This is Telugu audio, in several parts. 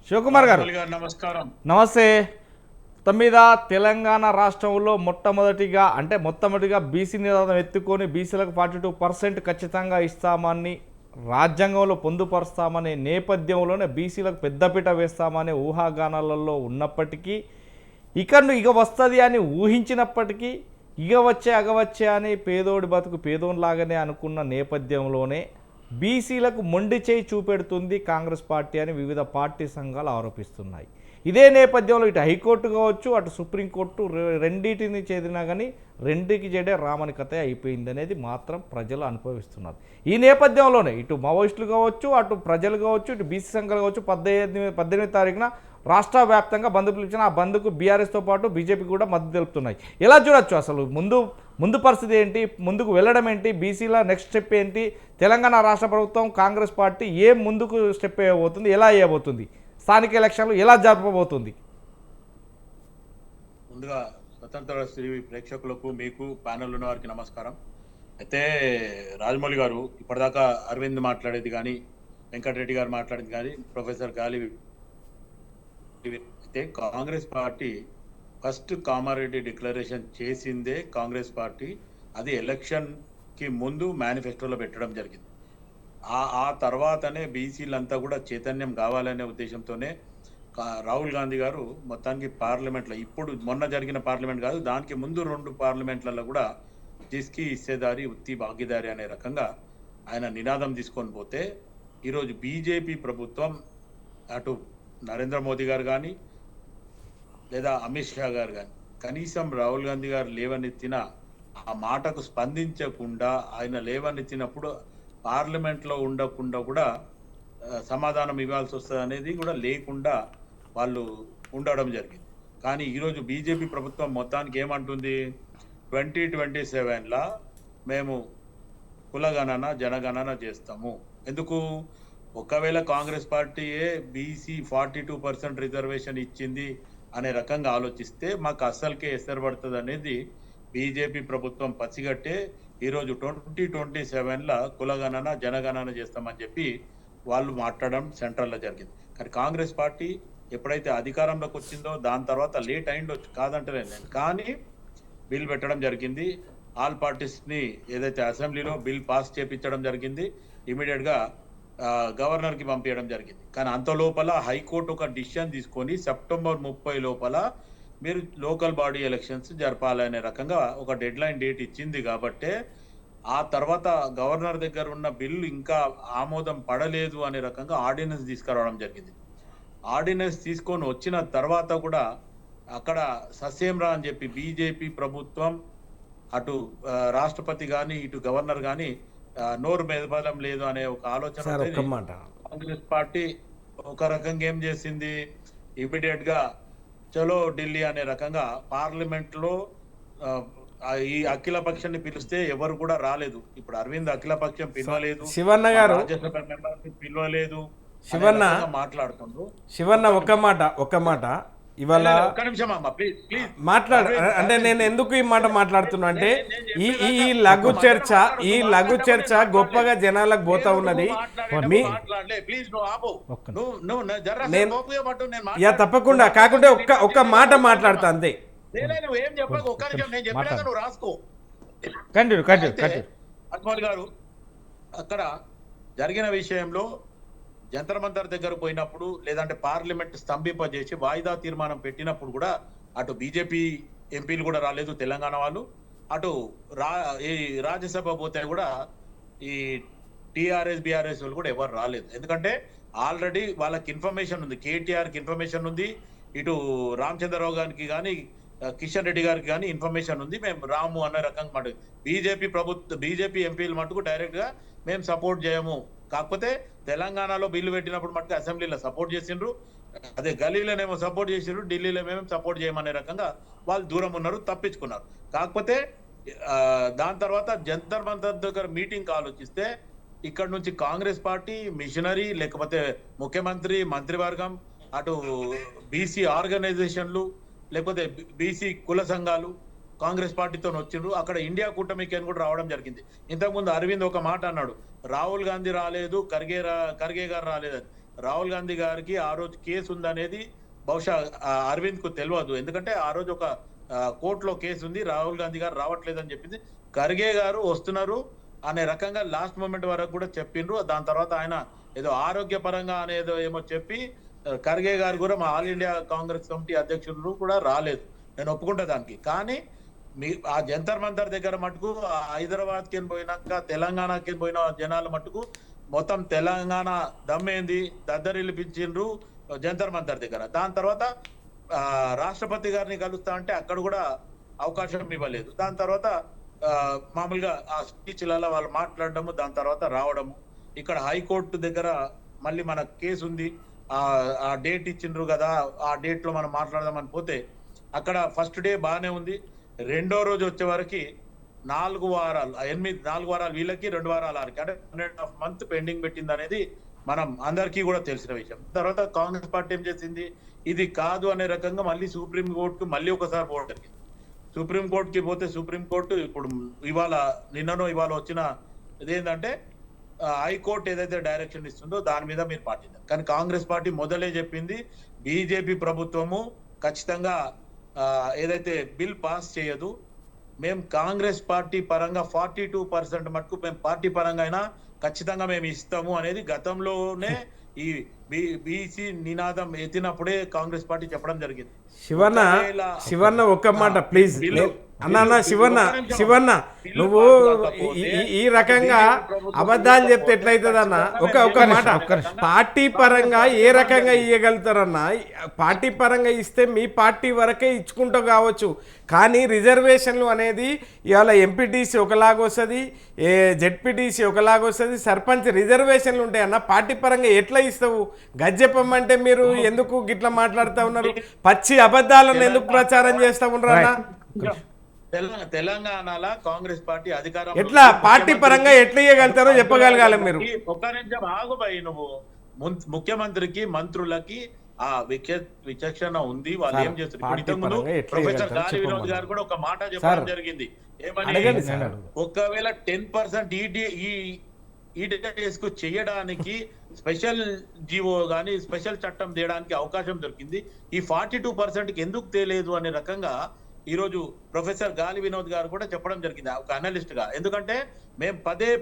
శివకుమార్ గారు నమస్కారం. నమస్తే. తొమ్మిద తెలంగాణ రాష్ట్రంలో మొట్టమొదటిగా బీసీ నినాదం ఎత్తుకొని బీసీలకు 42% ఖచ్చితంగా ఇస్తామని రాజ్యాంగంలో పొందుపరుస్తామనే నేపథ్యంలోనే బీసీలకు పెద్దపీట వేస్తామనే ఊహాగానాలలో ఉన్నప్పటికీ ఇక వస్తుంది అని ఊహించినప్పటికీ అగవచ్చే అని పేదోడి బతుకు పేదోనిలాగానే అనుకున్న నేపథ్యంలోనే బీసీలకు మొండి చేయి చూపెడుతుంది కాంగ్రెస్ పార్టీ అని వివిధ పార్టీ సంఘాలు ఆరోపిస్తున్నాయి. ఇదే నేపథ్యంలో ఇటు హైకోర్టు కావచ్చు, అటు సుప్రీంకోర్టు రెండింటిని చేదినా కానీ రెండుకి చెడే రామని కథ అయిపోయింది అనేది మాత్రం ప్రజలు అనుభవిస్తున్నారు. ఈ నేపథ్యంలోనే ఇటు మావోయిస్టులు కావచ్చు, అటు ప్రజలు కావచ్చు, ఇటు బీసీ సంఘాలు కావచ్చు 18 తారీఖున రాష్ట్ర వ్యాప్తంగా బంద్ పిలిచిన ఆ బంద్కు బీఆర్ఎస్తో పాటు బీజేపీ కూడా మద్దతు తెలుపుతున్నాయి. ఎలా చూడొచ్చు అసలు ముందు పరిస్థితి ఏంటి, ముందుకు వెళ్ళడం ఏంటి, బీసీల నెక్స్ట్ స్టెప్ ఏంటి, తెలంగాణ రాష్ట్ర ప్రభుత్వం కాంగ్రెస్ పార్టీ ముందుకు స్టెప్ వేయబోతుంది, ఎలా వేయబోతుంది, స్థానిక ఎలక్షన్లు ఎలా జరపబోతుంది? ముందుగా స్వతంత్ర శ్రీ ప్రేక్షకులకు, మీకు ప్యానెల్ ఉన్న వారికి నమస్కారం. అయితే రాజమౌళి గారు ఇప్పటిదాకా అరవింద్ మాట్లాడేది కానీ, వెంకటరెడ్డి గారు మాట్లాడేది కానీ, ప్రొఫెసర్ గాలి అయితే Congress party first Kamareddy declaration చేసిందే కాంగ్రెస్ పార్టీ. అది ఎలక్షన్ కి ముందు మేనిఫెస్టోలో పెట్టడం జరిగింది. ఆ తర్వాతనే బీసీలంతా కూడా చైతన్యం కావాలనే ఉద్దేశంతోనే రాహుల్ గాంధీ గారు మొత్తానికి పార్లమెంట్లో, ఇప్పుడు మొన్న జరిగిన పార్లమెంట్ కాదు, దానికి ముందు 2 పార్లమెంట్లలో కూడా జిస్కి హిస్సేదారి ఉత్తి భాగీదారి అనే రకంగా ఆయన నినాదం తీసుకొని పోతే ఈరోజు బీజేపీ ప్రభుత్వం అటు నరేంద్ర మోదీ గారు కానీ లేదా అమిత్ షా గారు కానీ కనీసం రాహుల్ గాంధీ గారు లేవనెత్తిన ఆ మాటకు స్పందించకుండా, ఆయన లేవనెత్తినప్పుడు పార్లమెంట్లో ఉండకుండా కూడా సమాధానం ఇవ్వాల్సి వస్తుంది అనేది కూడా లేకుండా వాళ్ళు ఉండడం జరిగింది. కానీ ఈరోజు బీజేపీ ప్రభుత్వం మొత్తానికి ఏమంటుంది, 2027లా మేము కులగణన జనగణన చేస్తాము. ఎందుకు? ఒకవేళ కాంగ్రెస్ పార్టీయే బీసీ 42% రిజర్వేషన్ ఇచ్చింది అనే రకంగా ఆలోచిస్తే మాకు అస్సలకే ఎసరు పడుతుంది అనేది బీజేపీ ప్రభుత్వం పసిగట్టే ఈరోజు 2027లా కులగణన జనగణన చేస్తామని చెప్పి వాళ్ళు మాట్లాడడం సెంట్రల్లో జరిగింది. కానీ కాంగ్రెస్ పార్టీ ఎప్పుడైతే అధికారంలోకి వచ్చిందో దాని తర్వాత లేట్ అయిండొచ్చు, కాదంటలేదు నేను, కానీ బిల్ పెట్టడం జరిగింది. ఆల్ పార్టీస్ని ఏదైతే అసెంబ్లీలో బిల్ పాస్ చేపించడం జరిగింది, ఇమీడియట్గా గవర్నర్కి పంపించడం జరిగింది. కానీ అంత లోపల హైకోర్టు ఒక డిసిషన్ తీసుకొని సెప్టెంబర్ 30 లోపల మీరు లోకల్ బాడీ ఎలక్షన్స్ జరపాలనే రకంగా ఒక డెడ్ లైన్ డేట్ ఇచ్చింది. కాబట్టే ఆ తర్వాత గవర్నర్ దగ్గర ఉన్న బిల్లు ఇంకా ఆమోదం పడలేదు అనే రకంగా ఆర్డినెన్స్ తీసుకురావడం జరిగింది. ఆర్డినెన్స్ తీసుకొని వచ్చిన తర్వాత కూడా అక్కడ సస్యంరా అని చెప్పి బీజేపీ ప్రభుత్వం అటు రాష్ట్రపతి కానీ ఇటు గవర్నర్ కానీ నోరు మెదపడం లేదు అనే ఒక ఆలోచన కాంగ్రెస్ పార్టీ ఒక రకంగా ఏం చేసింది, ఇమీడియట్ గా చలో ఢిల్లీ అనే రకంగా పార్లమెంట్ లో ఈ అఖిల పక్షాన్ని పిలిస్తే ఎవరు కూడా రాలేదు. ఇప్పుడు అరవింద్ అఖిల పక్షం పిలవలేదు, శివన్న గారు రాజ్యసభ మెంబర్ పిలవలేదు, శివన్న మాట్లాడుతుండ్రు. శివన్న ఒక్క మాట ఇవాళ మాట్లాడు అంటే నేను ఎందుకు ఈ మాట మాట్లాడుతున్నా అంటే ఈ లఘు చర్చ గొప్పగా జనాలకు పోతా ఉన్నది. తప్పకుండా కాకుంటే ఒక్క మాట మాట్లాడతా అంతే. అక్మల్ గారు అక్కడ జరిగిన విషయంలో జంతర్ మంతర్ దగ్గర పోయినప్పుడు, లేదంటే పార్లమెంట్ స్తంభింపజేసి వాయిదా తీర్మానం పెట్టినప్పుడు కూడా అటు బీజేపీ ఎంపీలు కూడా రాలేదు తెలంగాణ వాళ్ళు, అటు ఈ రాజ్యసభ పోతే కూడా ఈ టీఆర్ఎస్ బీఆర్ఎస్ వాళ్ళు కూడా ఎవరు రాలేదు. ఎందుకంటే ఆల్రెడీ వాళ్ళకి ఇన్ఫర్మేషన్ ఉంది, కేటీఆర్కి ఇన్ఫర్మేషన్ ఉంది, ఇటు రామచంద్రరావు గారికి కానీ కిషన్ రెడ్డి గారికి కానీ ఇన్ఫర్మేషన్ ఉంది, మేము రాము అనే రకంగా మాట. బీజేపీ ఎంపీలు మటుకు డైరెక్ట్ గా మేము సపోర్ట్ చేయము, కాకపోతే తెలంగాణలో బిల్లు పెట్టినప్పుడు మటుకు అసెంబ్లీలో సపోర్ట్ చేసిండ్రు, అదే గల్లీలోనేమో సపోర్ట్ చేసిండ్రు, ఢిల్లీలో మేము సపోర్ట్ చేయమనే రకంగా వాళ్ళు దూరం ఉన్నారు, తప్పించుకున్నారు. కాకపోతే దాని తర్వాత జంతర్ మంతర్ దగ్గర మీటింగ్ ఆలోచిస్తే ఇక్కడ నుంచి కాంగ్రెస్ పార్టీ మిషనరీ, లేకపోతే ముఖ్యమంత్రి మంత్రివర్గం, అటు బీసీ ఆర్గనైజేషన్లు, లేకపోతే బీసీ కుల సంఘాలు కాంగ్రెస్ పార్టీతో వచ్చిండ్రు. అక్కడ ఇండియా కూటమికి అని కూడా రావడం జరిగింది. ఇంతకుముందు అరవింద్ ఒక మాట అన్నాడు, రాహుల్ గాంధీ రాలేదు, ఖర్గే గారు రాలేదని. రాహుల్ గాంధీ గారికి ఆ రోజు కేసు ఉందనేది బహుశా అరవింద్ కు తెలియదు. ఎందుకంటే ఆ రోజు ఒక కోర్టులో కేసు ఉంది, రాహుల్ గాంధీ గారు రావట్లేదని చెప్పింది. ఖర్గే గారు వస్తున్నారు అనే రకంగా లాస్ట్ మూమెంట్ వరకు కూడా చెప్పిండ్రు. దాని తర్వాత ఆయన ఏదో ఆరోగ్యపరంగా అనేదో ఏమో చెప్పి ఖర్గే గారు కూడా మా ఆల్ ఇండియా కాంగ్రెస్ కమిటీ అధ్యక్షులు కూడా రాలేదు. నేను ఒప్పుకుంటా దానికి. కానీ మీ ఆ జంతర్ మంతర్ దగ్గర మటుకు హైదరాబాద్కి పోయినాక తెలంగాణకి పోయిన జనాల మటుకు మొత్తం తెలంగాణ దమ్మేంది దద్దరిల్లిపించిండ్రు జంతర్ మంతర్ దగ్గర. దాని తర్వాత రాష్ట్రపతి గారిని కలుస్తా అంటే అక్కడ కూడా అవకాశం ఇవ్వలేదు. దాని తర్వాత మామూలుగా ఆ స్పీచ్లలో వాళ్ళు మాట్లాడడము, దాని తర్వాత రావడము. ఇక్కడ హైకోర్టు దగ్గర మళ్ళీ మన కేసు ఉంది, ఆ డేట్ ఇచ్చిండ్రు కదా, ఆ డేట్ లో మనం మాట్లాడదామని పోతే అక్కడ ఫస్ట్ డే బాగానే ఉంది. రెండో రోజు వచ్చే వరకు 4 వారాలు వీళ్ళకి 2 వారాలు ఆరికి, అంటే 1.5 month పెండింగ్ పెట్టింది అనేది మనం అందరికీ కూడా తెలిసిన విషయం. తర్వాత కాంగ్రెస్ పార్టీ ఏం చేసింది, ఇది కాదు అనే రకంగా మళ్ళీ సుప్రీం కోర్టుకు మళ్ళీ ఒకసారి పోవడం జరిగింది. సుప్రీం కోర్టుకి పోతే సుప్రీం కోర్టు ఇప్పుడు నిన్ననో ఇవాళ వచ్చిన ఇదేంటంటే హైకోర్టు ఏదైతే డైరెక్షన్ ఇస్తుందో దాని మీద మీరు పాటించారు. కానీ కాంగ్రెస్ పార్టీ మొదలే చెప్పింది బీజేపీ ప్రభుత్వము ఖచ్చితంగా ఏదైతే బిల్ పాస్ చేయదు. మేము కాంగ్రెస్ పార్టీ పరంగా 42% మటుకు మేము పార్టీ పరంగా అయినా ఖచ్చితంగా మేము ఇస్తాము అనేది గతంలోనే ఈ బీసీ నినాదం ఎత్తినప్పుడే కాంగ్రెస్ పార్టీ చెప్పడం జరిగింది. శివన్న ఒక్క మాట ప్లీజ్ అన్న శివన్న నువ్వు ఈ రకంగా అబద్ధాలు చెప్తే ఎట్లయితుంది అన్న? ఒక మాట, పార్టీ పరంగా ఏ రకంగా ఇవ్వగలుగుతారన్న? పార్టీ పరంగా ఇస్తే మీ పార్టీ వరకే ఇచ్చుకుంటూ కావచ్చు, కానీ రిజర్వేషన్లు అనేది ఇవాళ ఎంపీటీసీ ఒకలాగా వస్తుంది, జెడ్పీటీసీ ఒకలాగా వస్తుంది, సర్పంచ్ రిజర్వేషన్లు ఉంటాయన్న. పార్టీ పరంగా ఎట్లా ఇస్తావు? గజ్జెప్పమంటే మీరు ఎందుకు గిట్లా మాట్లాడుతూ ఉన్నారు? పచ్చి అబద్ధాలను ఎందుకు ప్రచారం చేస్తూ ఉన్నారు అన్న? తెలంగాణలో కాంగ్రెస్ పార్టీ అధికారం ఎట్లా పార్టీ పరంగా ఎట్లా ఇవ్వగలుగుతారో చెప్పగలగాలి మీరు. ఒక్క నిమిషం ఆగుబాయి, నువ్వు ముఖ్యమంత్రికి మంత్రులకి ఆ విచక్షణ ఉంది, వాళ్ళు ఏం చేస్తారు. ప్రొఫెసర్ గాలి వినోద్ గారు కూడా ఒక మాట చెప్పడం జరిగింది, ఏమని, ఒకవేళ 10% ఈడీఎస్ కు చేయడానికి స్పెషల్ జీవో గానీ స్పెషల్ చట్టం చేయడానికి అవకాశం దొరికింది, ఈ 42%కి ఎందుకు తేలేదు అనే రకంగా ఈ రోజు ప్రొఫెసర్ గాలి వినోద్ గారు కూడా చెప్పడం జరిగింది ఒక అనలిస్ట్ గా. ఎందుకంటే మేము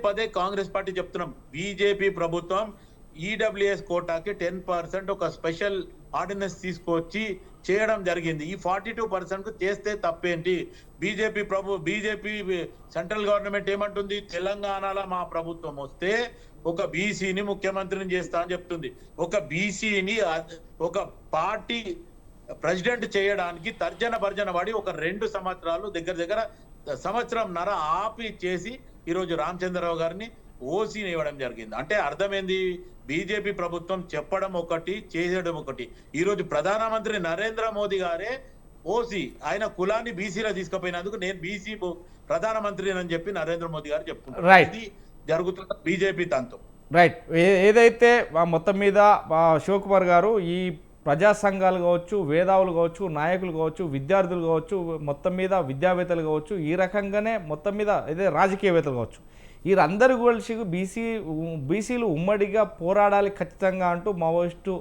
పదే కాంగ్రెస్ పార్టీ చెప్తున్నాం, బీజేపీ ప్రభుత్వం ఈడబ్ల్యూఎస్ కోటాకి 10% ఒక స్పెషల్ ఆర్డినెన్స్ తీసుకొచ్చి చేయడం జరిగింది. ఈ 42% కు చేస్తే తప్పేంటి? బీజేపీ సెంట్రల్ గవర్నమెంట్ ఏమంటుంది, తెలంగాణలో మా ప్రభుత్వం వస్తే ఒక బీసీని ముఖ్యమంత్రిని చేస్తా అని చెప్తుంది. ఒక బీసీని ఒక పార్టీ ప్రెసిడెంట్ చేయడానికి తర్జన భర్జన పడి ఒక 2 సంవత్సరాలు దగ్గర సంవత్సరంన్నర ఆపి చేసి ఈరోజు రామచంద్రరావు గారిని ఓసీని ఇవ్వడం జరిగింది. అంటే అర్థమైంది, బీజేపీ ప్రభుత్వం చెప్పడం ఒకటి, చేసేయడం ఒకటి. ఈరోజు ప్రధానమంత్రి నరేంద్ర మోదీ గారే ఓసీ, ఆయన కులాన్ని బీసీలో తీసుకుపోయినందుకు నేను బీసీ ప్రధానమంత్రి అని చెప్పి నరేంద్ర మోదీ గారు చెప్తున్నారు. ఇది జరుగుతున్న బీజేపీ తంతు. రైట్. ఏదైతే మొత్తం మీద శివకుమార్ గారు ఈ ప్రజా సంఘాలు కావచ్చు, వేదావులు కావచ్చు, నాయకులు కావచ్చు, విద్యార్థులు కావచ్చు, మొత్తం మీద విద్యావేత్తలు కావచ్చు, ఈ రకంగానే మొత్తం మీద ఇదే రాజకీయవేత్తలు కావచ్చు, వీరందరూ కలిసి బీసీలు ఉమ్మడిగా పోరాడాలి ఖచ్చితంగా అంటూ మావోయిస్టు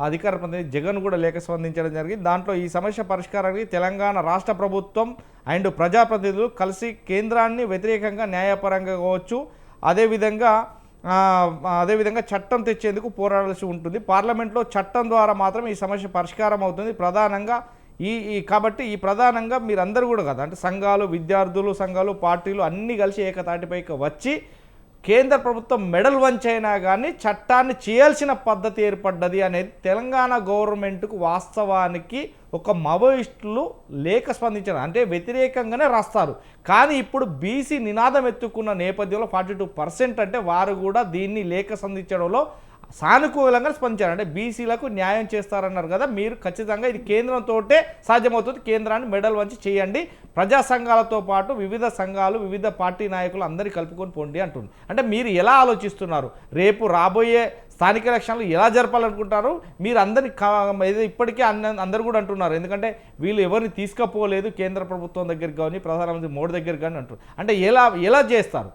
అధికార ప్రతినిధి జగన్ కూడా లేఖ స్పందించడం జరిగింది. దాంట్లో ఈ సమస్య పరిష్కారానికి తెలంగాణ రాష్ట్ర ప్రభుత్వం అండ్ ప్రజాప్రతినిధులు కలిసి కేంద్రాన్ని వ్యతిరేకంగా న్యాయపరంగా కావచ్చు, అదేవిధంగా చట్టం తెచ్చేందుకు పోరాడాల్సి ఉంటుంది. పార్లమెంట్లో చట్టం ద్వారా మాత్రం ఈ సమస్య పరిష్కారం అవుతుంది. ప్రధానంగా కాబట్టి ప్రధానంగా మీరందరూ కూడా కదా, అంటే సంఘాలు, విద్యార్థులు సంఘాలు, పార్టీలు అన్నీ కలిసి ఏకతాటిపైకి వచ్చి కేంద్ర ప్రభుత్వం మెడల్ వంచైనా కానీ చట్టాన్ని చేయాల్సిన పద్ధతి ఏర్పడ్డది అనేది తెలంగాణ గవర్నమెంట్కు వాస్తవానికి ఒక మావోయిస్టులు లేఖ స్పందించారు, అంటే వ్యతిరేకంగానే రాస్తారు. కానీ ఇప్పుడు బీసీ నినాదం ఎత్తుకున్న నేపథ్యంలో 42% అంటే వారు కూడా దీన్ని లేఖ స్పందించడంలో సానుకూలంగా స్పందించారు. అంటే బీసీలకు న్యాయం చేస్తారన్నారు కదా, మీరు ఖచ్చితంగా ఇది కేంద్రంతో సాధ్యమవుతుంది, కేంద్రాన్ని మెడల్ వంచి చేయండి, ప్రజా సంఘాలతో పాటు వివిధ సంఘాలు, వివిధ పార్టీ నాయకులు అందరినీ కలుపుకొని పోండి అంటుంది. అంటే మీరు ఎలా ఆలోచిస్తున్నారు, రేపు రాబోయే స్థానిక ఎలక్షన్లు ఎలా జరపాలనుకుంటారు? మీరు అందరినీ ఇప్పటికే అందరు కూడా అంటున్నారు, ఎందుకంటే వీళ్ళు ఎవరిని తీసుకుపోలేదు కేంద్ర ప్రభుత్వం దగ్గరికి కానీ ప్రధానమంత్రి మోడీ దగ్గరికి కానీ అంటారు. అంటే ఎలా చేస్తారు?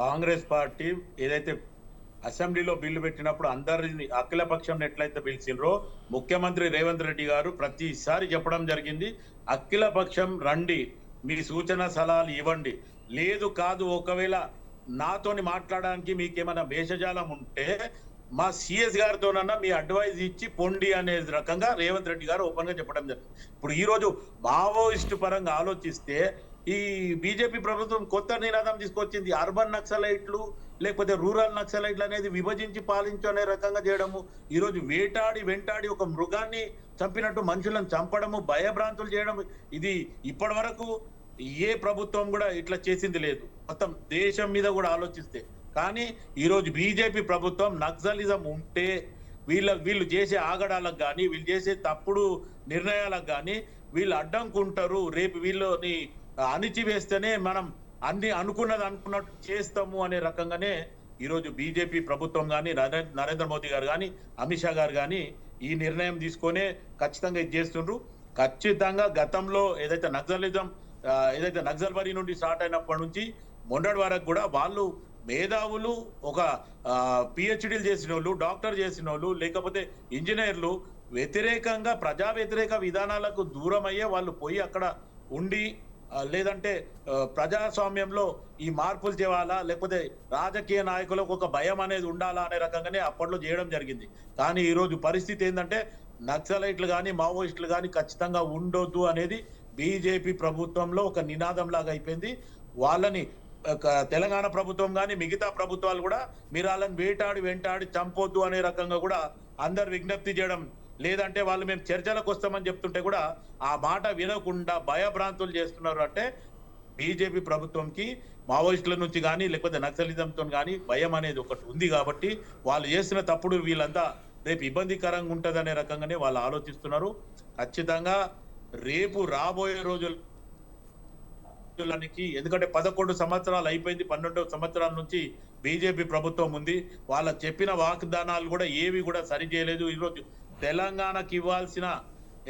కాంగ్రెస్ పార్టీ ఏదైతే అసెంబ్లీలో బిల్లు పెట్టినప్పుడు అందరిని అఖిలపక్షం ఎట్లయితే పిలిచిండ్రో ముఖ్యమంత్రి రేవంత్ రెడ్డి గారు ప్రతిసారి చెప్పడం జరిగింది, అఖిలపక్షం రండి, మీ సూచన సలహాలు ఇవ్వండి, లేదు కాదు ఒకవేళ నాతోని మాట్లాడడానికి మీకేమైనా భేషజాలం ఉంటే మా సిఎస్ గారితోనన్నా మీ అడ్వైజ్ ఇచ్చి పొండి అనే రకంగా రేవంత్ రెడ్డి గారు ఓపెన్ గా చెప్పడం జరిగింది. ఇప్పుడు ఈ రోజు మావోయిస్టు పరంగా ఆలోచిస్తే ఈ బీజేపీ ప్రభుత్వం కొత్త నినాదం తీసుకొచ్చింది, అర్బన్ నక్సలైట్లు లేకపోతే రూరల్ నక్సలైట్లు అనేది విభజించి పాలించు అనే రకంగా చేయడము, ఈ రోజు వెంటాడి ఒక మృగాన్ని చంపినట్టు మనుషులను చంపడము, భయభ్రాంతులు చేయడం, ఇది ఇప్పటి వరకు ఏ ప్రభుత్వం కూడా ఇట్లా చేసింది లేదు మొత్తం దేశం మీద కూడా ఆలోచిస్తే. కానీ ఈరోజు బీజేపీ ప్రభుత్వం నక్సలిజం ఉంటే వీళ్ళు చేసే ఆగడాలకు కానీ వీళ్ళు చేసే తప్పుడు నిర్ణయాలకు కానీ వీళ్ళు అడ్డంకుంటారు, రేపు వీళ్ళని అణిచివేస్తేనే మనం అన్ని అనుకున్నట్టు చేస్తాము అనే రకంగానే ఈరోజు బీజేపీ ప్రభుత్వం కానీ నరేంద్ర మోదీ గారు కానీ అమిత్ షా గారు కానీ ఈ నిర్ణయం తీసుకొనే ఖచ్చితంగా ఇది చేస్తుండ్రు. ఖచ్చితంగా గతంలో ఏదైతే నక్సల్ బరి నుండి స్టార్ట్ అయినప్పటి నుంచి మొన్నటి వరకు కూడా వాళ్ళు మేధావులు, ఒక పిహెచ్డీలు చేసిన వాళ్ళు, డాక్టర్ చేసిన వాళ్ళు, లేకపోతే ఇంజనీర్లు ప్రజా వ్యతిరేక విధానాలకు దూరం అయ్యే వాళ్ళు పోయి అక్కడ ఉండి, లేదంటే ప్రజాస్వామ్యంలో ఈ మార్పులు చేయాలా, లేకపోతే రాజకీయ నాయకులకు ఒక భయం అనేది ఉండాలా అనే రకంగానే అప్పట్లో చేయడం జరిగింది. కానీ ఈరోజు పరిస్థితి ఏంటంటే నక్సలైట్లు కానీ మావోయిస్టులు కానీ ఖచ్చితంగా ఉండొద్దు అనేది బీజేపీ ప్రభుత్వంలో ఒక నినాదం లాగా అయిపోయింది. వాళ్ళని తెలంగాణ ప్రభుత్వం కానీ మిగతా ప్రభుత్వాలు కూడా మీరు వాళ్ళని వెంటాడి చంపొద్దు అనే రకంగా కూడా అందరు విజ్ఞప్తి చేయడం, లేదంటే వాళ్ళు మేము చర్చలకు వస్తామని చెప్తుంటే కూడా ఆ మాట వినకుండా భయభ్రాంతులు చేస్తున్నారు. అంటే బీజేపీ ప్రభుత్వంకి మావోయిస్టుల నుంచి కానీ లేకపోతే నక్సలిజంతో కానీ భయం అనేది ఒకటి ఉంది కాబట్టి వాళ్ళు చేసిన తప్పుడు వీళ్ళంతా రేపు ఇబ్బందికరంగా ఉంటది అనే రకంగానే వాళ్ళు ఆలోచిస్తున్నారు. ఖచ్చితంగా రేపు రాబోయే రోజులు ఎందుకంటే 11 సంవత్సరాలు అయిపోయింది, 12వ సంవత్సరాల నుంచి బీజేపీ ప్రభుత్వం ఉంది. వాళ్ళ చెప్పిన వాగ్దానాలు కూడా ఏవి కూడా సరి చేయలేదు. ఈరోజు తెలంగాణకి ఇవ్వాల్సిన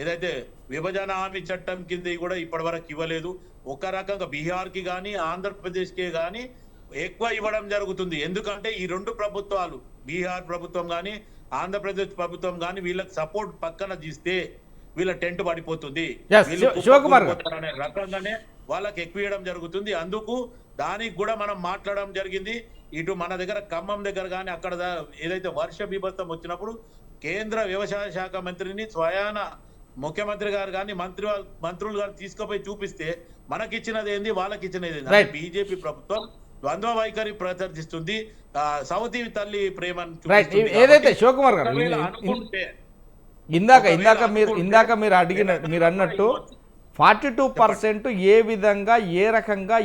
ఏదైతే విభజన హామీ చట్టం కింద కూడా ఇప్పటి వరకు ఇవ్వలేదు. ఒక రకంగా బీహార్కి కానీ ఆంధ్రప్రదేశ్కి కానీ ఎక్కువ ఇవ్వడం జరుగుతుంది. ఎందుకంటే ఈ రెండు ప్రభుత్వాలు, బీహార్ ప్రభుత్వం కానీ ఆంధ్రప్రదేశ్ ప్రభుత్వం కానీ వీళ్ళకి సపోర్ట్ పక్కన తీస్తే వీళ్ళ టెంట్ పడిపోతుంది, అనే రకంగానే వాళ్ళకి ఎక్కువ ఇవ్వడం జరుగుతుంది. అందుకు దానికి కూడా మనం మాట్లాడడం జరిగింది. ఇటు మన దగ్గర ఖమ్మం దగ్గర కానీ అక్కడ ఏదైతే వర్ష బీభత్సం వచ్చినప్పుడు కేంద్ర వ్యవసాయ శాఖ మంత్రిని స్వయాన ముఖ్యమంత్రి గారు కానీ మంత్రులు గారు తీసుకుపోయి చూపిస్తే మనకిచ్చినది ఏంది, వాళ్ళకి ఇచ్చినది ఏంది. బీజేపీ ప్రభుత్వం ద్వంద్వ వైఖరి ప్రదర్శిస్తుంది, సౌతి తల్లి ప్రేమను ఏదైతే శివకుమార్ గారు ఇందాక మీరు అన్నట్టు 42% ఏ విధంగా ఏ రకంగా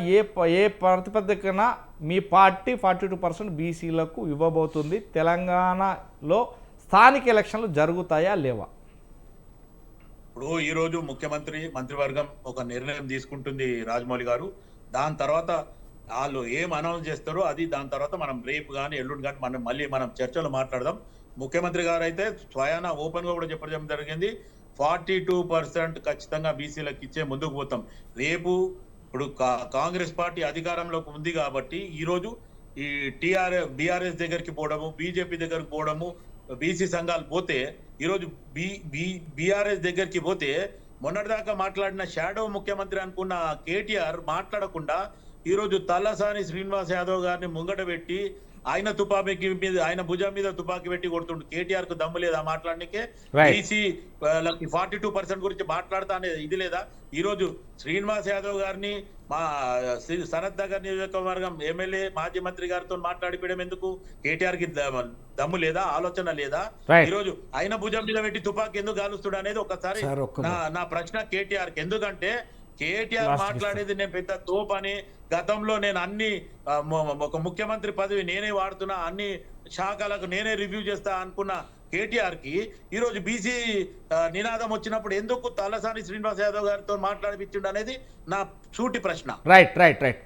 ఏ ప్రాతిపదికన మీ పార్టీ 42% బీసీలకు ఇవ్వబోతుంది, తెలంగాణలో స్థానిక ఎలక్షన్లు జరుగుతాయా లేవా? ఇప్పుడు ఈ రోజు మంత్రివర్గం ఒక నిర్ణయం తీసుకుంటుంది రాజమౌళి గారు. దాని తర్వాత వాళ్ళు ఏం అనౌన్స్ చేస్తారో అది దాని తర్వాత మనం రేపు కానీ ఎల్లుండి కానీ మనం చర్చలు మాట్లాడదాం. ముఖ్యమంత్రి గారు అయితే స్వయాన ఓపెన్ గా కూడా చెప్పడం జరిగింది, 42% ఖచ్చితంగా బీసీలకు ఇచ్చే ముందుకు పోతాం. రేపు ఇప్పుడు కాంగ్రెస్ పార్టీ అధికారంలోకి ఉంది కాబట్టి ఈరోజు ఈ బీఆర్ఎస్ దగ్గరికి పోవడము, బీజేపీ దగ్గరికి పోవడము, బీసీ సంఘాలు పోతే ఈరోజు బీఆర్ఎస్ దగ్గరికి పోతే మొన్నటిదాకా మాట్లాడిన షాడో ముఖ్యమంత్రి అనుకున్న కేటీఆర్ మాట్లాడకుండా ఈరోజు తలసాని శ్రీనివాస్ యాదవ్ గారిని ముంగట పెట్టి ఆయన తుపాకీ మీద, ఆయన భుజం మీద తుపాకీ పెట్టి కొడుతుండు. కేటీఆర్ కు దమ్ము లేదా మాట్లాడనికే? బీసీ 42% గురించి మాట్లాడతా అనేది ఇది లేదా? ఈ రోజు శ్రీనివాస్ యాదవ్ గారిని మా సనత్ నగర్ నియోజకవర్గం ఎమ్మెల్యే మాజీ మంత్రి గారితో మాట్లాడిపోయడం ఎందుకు? కేటీఆర్ కి దమ్ము లేదా, ఆలోచన లేదా? ఈ రోజు ఆయన భుజం మీద పెట్టి తుపాకీ ఎందుకు కాలుస్తుడు అనేది ఒకసారి నా ప్రశ్న కేటీఆర్ కి. ఎందుకంటే కేటీఆర్ మాట్లాడేది నేను పెద్ద తోపని, గతంలో నేను అన్ని ఒక ముఖ్యమంత్రి పదవి నేనే వాడుతున్నా, అన్ని శాఖలకు నేనే రివ్యూ చేస్తా అనుకున్న కేటీఆర్ కి ఈరోజు బీసీ నినాదం వచ్చినప్పుడు ఎందుకు తలసాని శ్రీనివాస్ యాదవ్ గారితో మాట్లాడిపించిండు అనేది నా సూటి ప్రశ్న. రైట్.